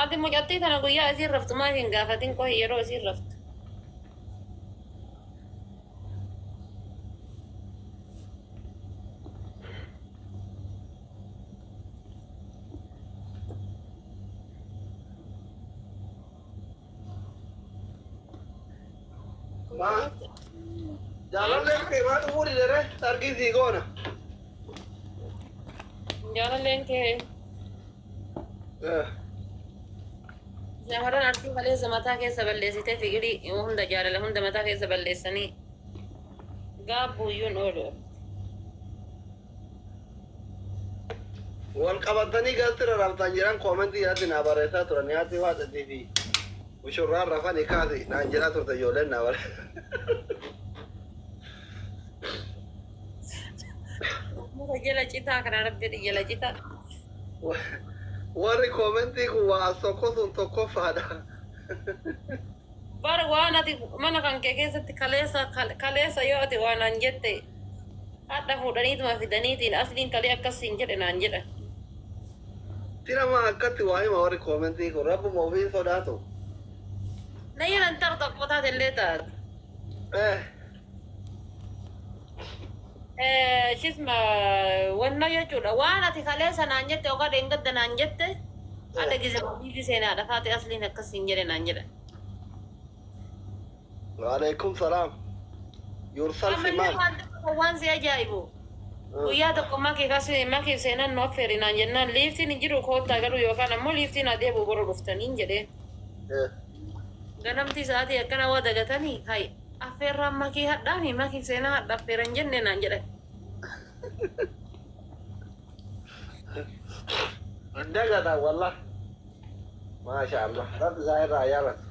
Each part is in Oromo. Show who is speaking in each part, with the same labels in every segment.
Speaker 1: Ati mucattii tana guyyaa asiin raftu maaf hin gaafatin qohi yeroo asiin raftu.
Speaker 2: Ma jaalalleen kee maa dhufuu didere argisiisii goona.
Speaker 1: Jaalalleen kee shamarran artuu kaleessa mataa keessa balleessitee figirii hunda jaalala hunda mataa keessa balleessanii gaabbuuyyuun oolu.
Speaker 2: Wal qabatanii galti rarrabtaan jiran koomentii yaatti naa barreessaa turan yaatti waaqatii fi mushurraan rafanii kaasi naan jedhaa turte ijoolleen naa bare.
Speaker 1: Muka jala citaa kana rabbi jala citaa.
Speaker 2: Warri koomentii kun waa tokko sun tokkoffaadha.
Speaker 1: Bar waan ati mana kan kee keessatti kaleessa yoo ati waan aan jette hadha fuudhaniituma fidaniitiin asliin kalee akkasiin jedhe naan jedha.
Speaker 2: Tirama akkatti waa hima warri koomentii kun rabbuma ofiin sodaatu.
Speaker 1: Na jedhan tokko taate illee taate. Shisma wanna jechuudha waan ati kaleessa naan jette yookaan dheengadda naan jette hadha gise biifi seenaadha taate asliin akkasiin jedhe naan jedha.
Speaker 2: Waalaikum salaam. Yourself man.
Speaker 1: Waan si ajaa'ibu. Guyyaa tokko makii seenan nu affeeri naan jennaan liiftiin hin jiru koottaa garuu yookaan ammoo liiftiin adeemu bora dhuftaniin jedhee. Ganamti sa'aatii akkana waa dagatanii hayi affeerraan makii hadhaami makii seenaa hadha affeeran jenne naan jedhe.
Speaker 2: Dagata wallah. Masha Allah. Rabbi isaa irraa yaalatu.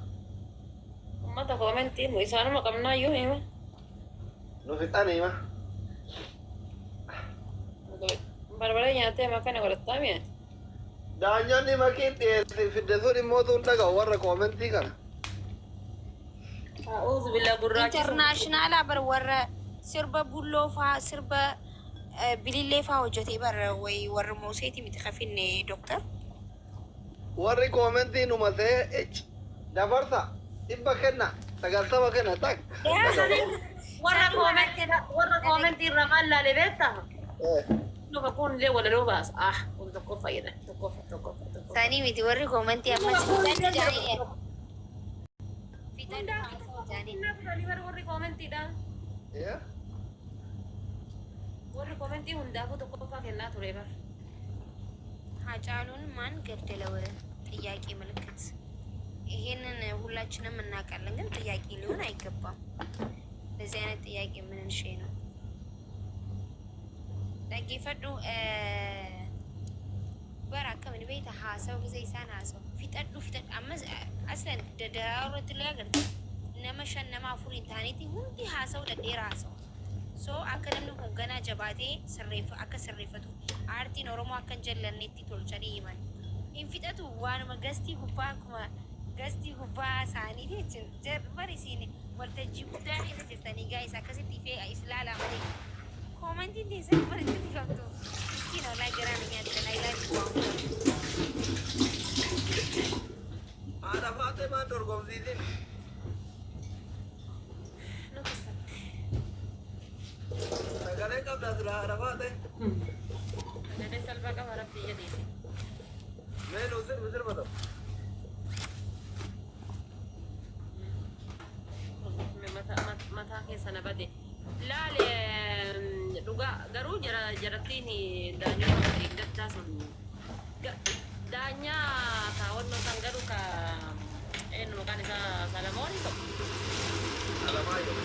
Speaker 1: Ummata koomentii nu isaanuma qabnaayyuu hima.
Speaker 2: Nu fixan hima.
Speaker 1: Barbaree nyaatee makana godhattaa mi'a.
Speaker 2: Daanyonni makii dhiyeessi fidde sun immoo tun dhaga'u warra koomentii kana.
Speaker 1: A'uuzu billaa gurraachi.
Speaker 3: Internaashinaal bar warra sirba bulloo faa sirba bilillee faa hojjetee bar wayi warra mooseeti miti kafinne doktor.
Speaker 2: Warri koomentii nu matee dabarsa dhibba kenna sagaltama kenna tak.
Speaker 1: Warra koomentii irraa maal laale beektaa? Nuka kun illee wala loo baasa. Kun tokko fayyada. Tokko.
Speaker 3: Sanii miti warri koomentii ammas jaanii.
Speaker 1: Warri koomentiidha. Warri koomentii hundaafuu tokkoffaa kennaa ture bar.
Speaker 3: Hacaaluun ማን ገደለ ወረ ጥያቄ ምልክት ይሄንን ሁላችንም እናውቃለን፣ ግን ጥያቄ ሊሆን አይገባም። ለዚህ አይነት ጥያቄ ምን እንሽ ነው ለጊፈዱ በራከ ምን ቤት ሀሰው ጊዜ ሳን ሀሰው ፊጠዱ ፊጠድ አመዝ አስለን ደዳውረት ለያገር ነመሸነማ ፉሪ ታኒቲ ሁንዲ ሀሰው ለዴራ ሀሰው ሶ አከለምኑ ገና ጀባቴ ስሬፍ አከ ስሬፈቱ አርቲን ኦሮሞ አከን ጀለኔቲ ቶልቸሪ ይማን ኢንፊጠቱ ዋን መገስቲ ጉባ ኩማ ገስቲ ጉባ ሳኒ ዲችን ጀርበሪ ሲኒ ወልተጂ ጉዳኒ ተስተኒ ጋይስ አከሲቲ ፌ ኢስላላ ማዲ ኮሜንት ዲሰ በርት ዲካቶ እስቲ ነው ላይ ገራን ያለ ላይ
Speaker 2: አራፋቴ ማቶር ጎምዚዲን Sagalee qabda tura arafaate.
Speaker 1: Sagalee salphaa qaba rabbi jedhee.
Speaker 2: Mee nu sirba ta'u.
Speaker 1: Mataa keessa na bade. Laale dhugaa garuu jarattiin daanyaa eeggataa sun daanyaa kaawwannoo san garuu ka eenyu maqaan isaa Salamoon ta'u.
Speaker 2: Alamaayyoo.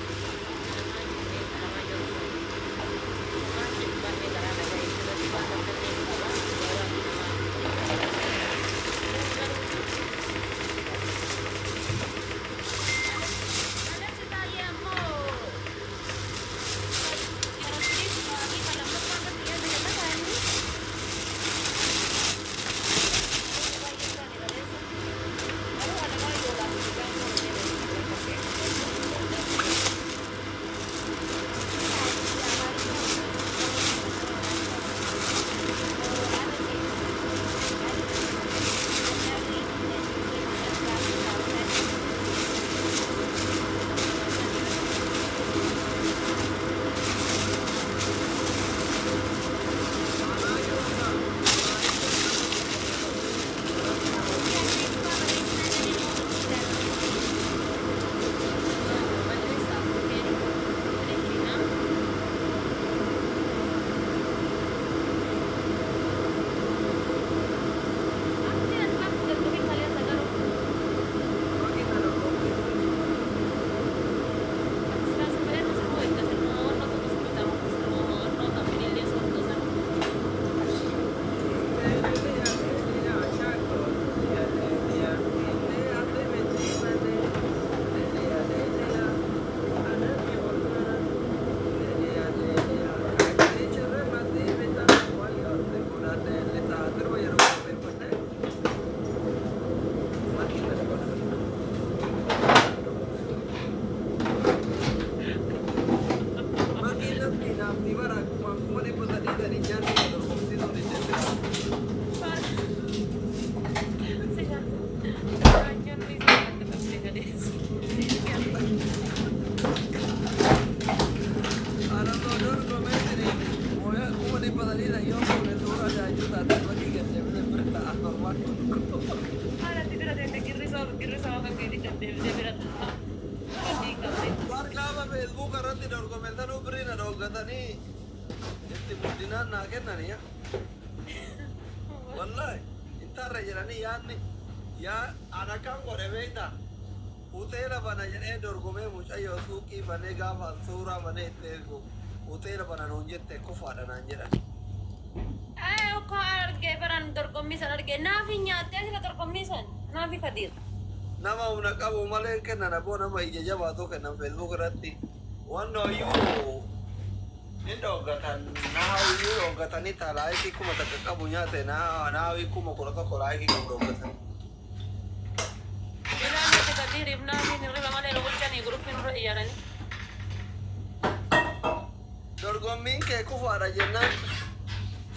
Speaker 1: Ada tidak ada yang kiri sama kan kiri dan dia berat.
Speaker 2: Warga Facebook karena tidak komentar beri na dog tani. Itu mudinan nak nani ya. Wallahi, intar aja ni ya ni. Ya anak kan kau rebeta. Utera bana jadi dorgome mucayo suki bane gama sura bane tegu. Utera bana nunjet teko fada nanjera.
Speaker 1: Kau arge beran dorgomisan arge nafi nyate sih dorgomisan nafi kadir.
Speaker 2: Nama una kamu malah kan nana bo nama ije jaba tu kan nama Facebook rati. One no you. Indo gatan now you gatan ni talai ki kuma tak kamu nyate na you kuma kolaka kolai ki kamu gatan.
Speaker 1: Ila ni kadir ibna ni riba malah lo boleh ni grup ni ro iyaran.
Speaker 2: Dorgomin ke ku fara jenna.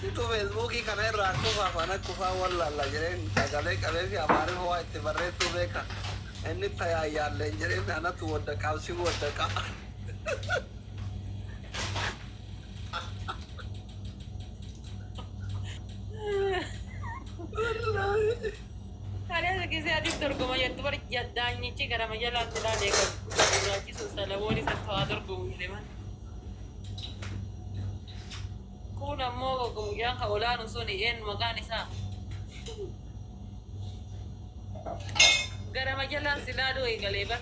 Speaker 2: Itu Facebook की कने राखो बापाना कुफा वाला लगे tagale कबे भी हमारे हुआ इतने बड़े तो देखा एनी था यार लेंजरे में आना तू वड्डा काउसी को वड्डा का
Speaker 1: Kalian lagi saya adik dorgoma ya tu baru jadanya ni cik kerana majalah tidak lekar. Berarti susah lah, wali satu ada dorgom ni man. Kuna mo kung kaulan so ni en magani sa gara majalah silado igaleban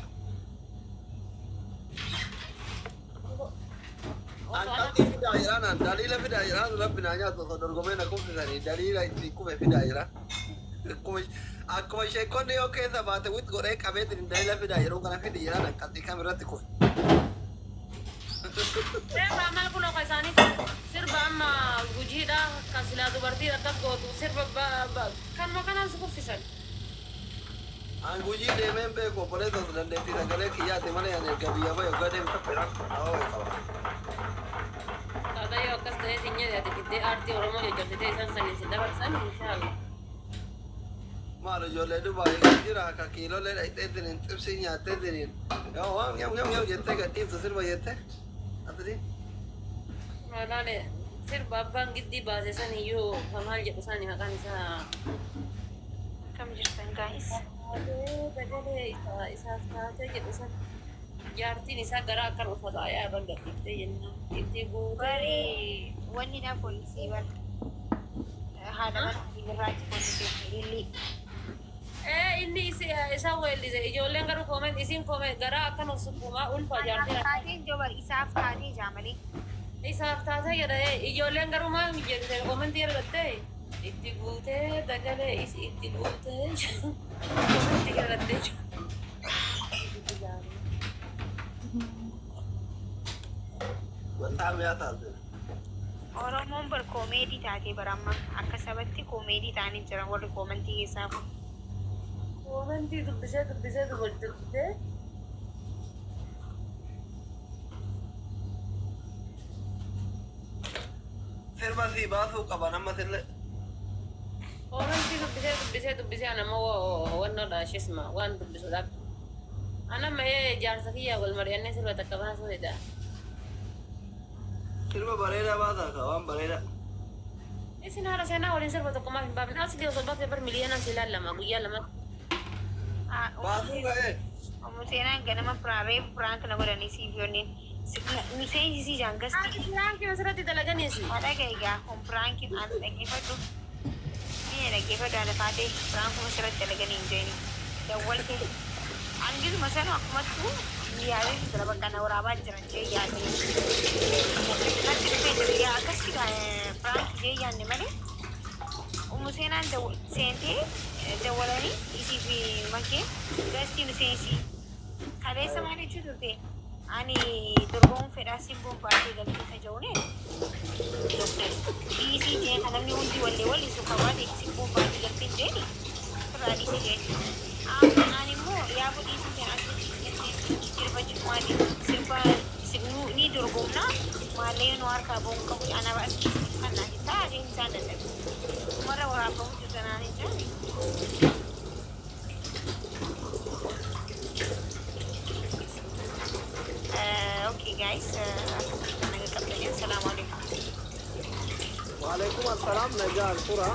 Speaker 2: Angkat di daerah dalil di daerah sudah binanya tu dorgome nak kau sendiri dalil itu kau di daerah aku masih kau ni oke sahabat itu goreng kami di daerah di daerah orang di daerah nak kati kamera tu kau
Speaker 1: Serba amal kuno kaisani serba amma gujida kasilado berarti atas gotu serba kan makanan superficial.
Speaker 2: Anguji demen pe ko pole to dan de tira gale ki ya te mane ane gabi ya ba yo gade ta perak aw
Speaker 1: Tata yo akas de tinya de kite arti oromo yo jote de san san sin dabar san inshallah.
Speaker 2: Malo yo le du ba jira ka kilo le ite din tipsi nya te din. Yo wa yam yete ga tip to serba yete. Atri
Speaker 1: Mana le serba bang gidi base san yo hamal je pesan ni makan sa.
Speaker 3: Kam jirtan guys.
Speaker 1: Aduh, bedanya isa saja je pesan. Jarti ni sa gara akan usah saya bang gidi yenna. Itu
Speaker 3: Bari wani na polisi wan. Hadapan ibrahim polisi lili.
Speaker 1: Ini isa well dize ijoolleen garuu comment isin comment gara akkan usufuma ulfa jaartii
Speaker 3: Taateen jobal isaaf taatee jaamali.
Speaker 1: isaaf taatee jedha ijoolleen garuu maal jedhite commentii argatte itti guutee dagalee itti guutee commentii argatte
Speaker 2: wanta me ata
Speaker 3: Oromoon bar koomedii taatee baramma akka sabatti koomedii ta'anii jiran warri koomentii keessaaf.
Speaker 1: commentii dubbisee dubbiste
Speaker 2: serba si basu qaba nama sille
Speaker 1: commentii dubbisee anammoo wannoodha shisma waan dubbisuudhaaf anamma jaarsa kiyyaa wal mari'annee sirba takka baasuu jedha
Speaker 2: serba bareeda baasa ka waan bareeda
Speaker 1: isin haala seenaa waliin sirba tokko maaf hin baafne asli osoo baafne bar miliyoonaan si ilaallama guyyaa lama
Speaker 2: basu ka
Speaker 3: Museenaan ganama prank na godhanii siif yoonin Nuseen isii jaangasti.
Speaker 1: Prank asirratti dalaganiisi.
Speaker 3: Haadha egaa kun prank an dhaggeeffadhu. Ni dhaggeeffadhu haadha taatee prank asirratti dalaganii hin jeeni. Dawwalte angisuma sana akkumattuu yaadee jira bakka na waraabaa jiran jee yaadee. Natti dhufee jira yaa akkasti prank jee yaadne malee. Museenaan seentee dawwalanii isii fi makkee gastii nuseensi. Kaleessa maal jechuu turte? Ani dorgoon fedhaa simboon baay'ee galtii taja'uune. Dhiisii jee kanamni hundi wallee suuqa baatee simboon baay'ee galtiin jeeni. Irraa dhiisii jeeni. Ani immoo yaabuu dhiisii jeen asii sirba jirmaati. Sirba ni dorgomna maallee nu harkaa ba'uun qabu ana baasii kan naati ta'a adeemsaan dadhabe. Mara waraabamu jirtanaan hin jirani. Okay guys, assalamualaikum.
Speaker 2: Waalaikum Amma salam nagaan tura.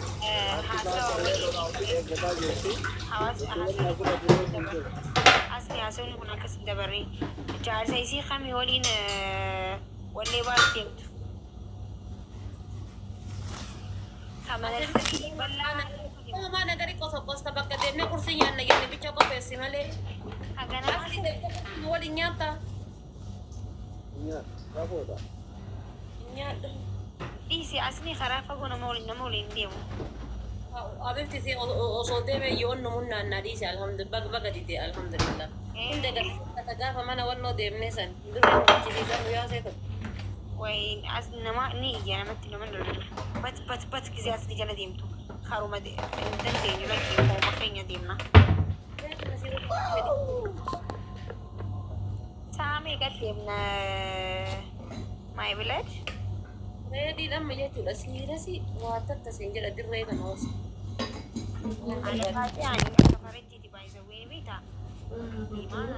Speaker 3: asli haasawni kun akkas dabaree jaarsa isii kami waliin wallee baastemtu kamanalsanii bal'aa
Speaker 1: maa nagari qosa bakka deemnee kursii nyaanna jenne bicha qopheessi malee
Speaker 3: haganaa
Speaker 1: waliin nyaata
Speaker 2: Rafoodha.
Speaker 1: nyaadha
Speaker 3: dhiisi asli karaa fagoo nama waliin deemu
Speaker 1: abirti si osoo deeme yoon namun naannaa dhiise alhamdulillah baga dide alhamdulillah hunda gata gaafa mana wannoo deemne san duree nu wajjisiisan guyyaa see tokko
Speaker 3: way as nama ni iyya namatti nama lollu bat gisee asli jala deemtu haruma dandeenyu lakkii hooma keenya deemna saamee gad deemna my village
Speaker 1: reedii dhamma jechuudha siirasi waa takka siin jedha dirree kana hoos
Speaker 3: ani baatee ani akka faranjiiti baay'isa ween beektaa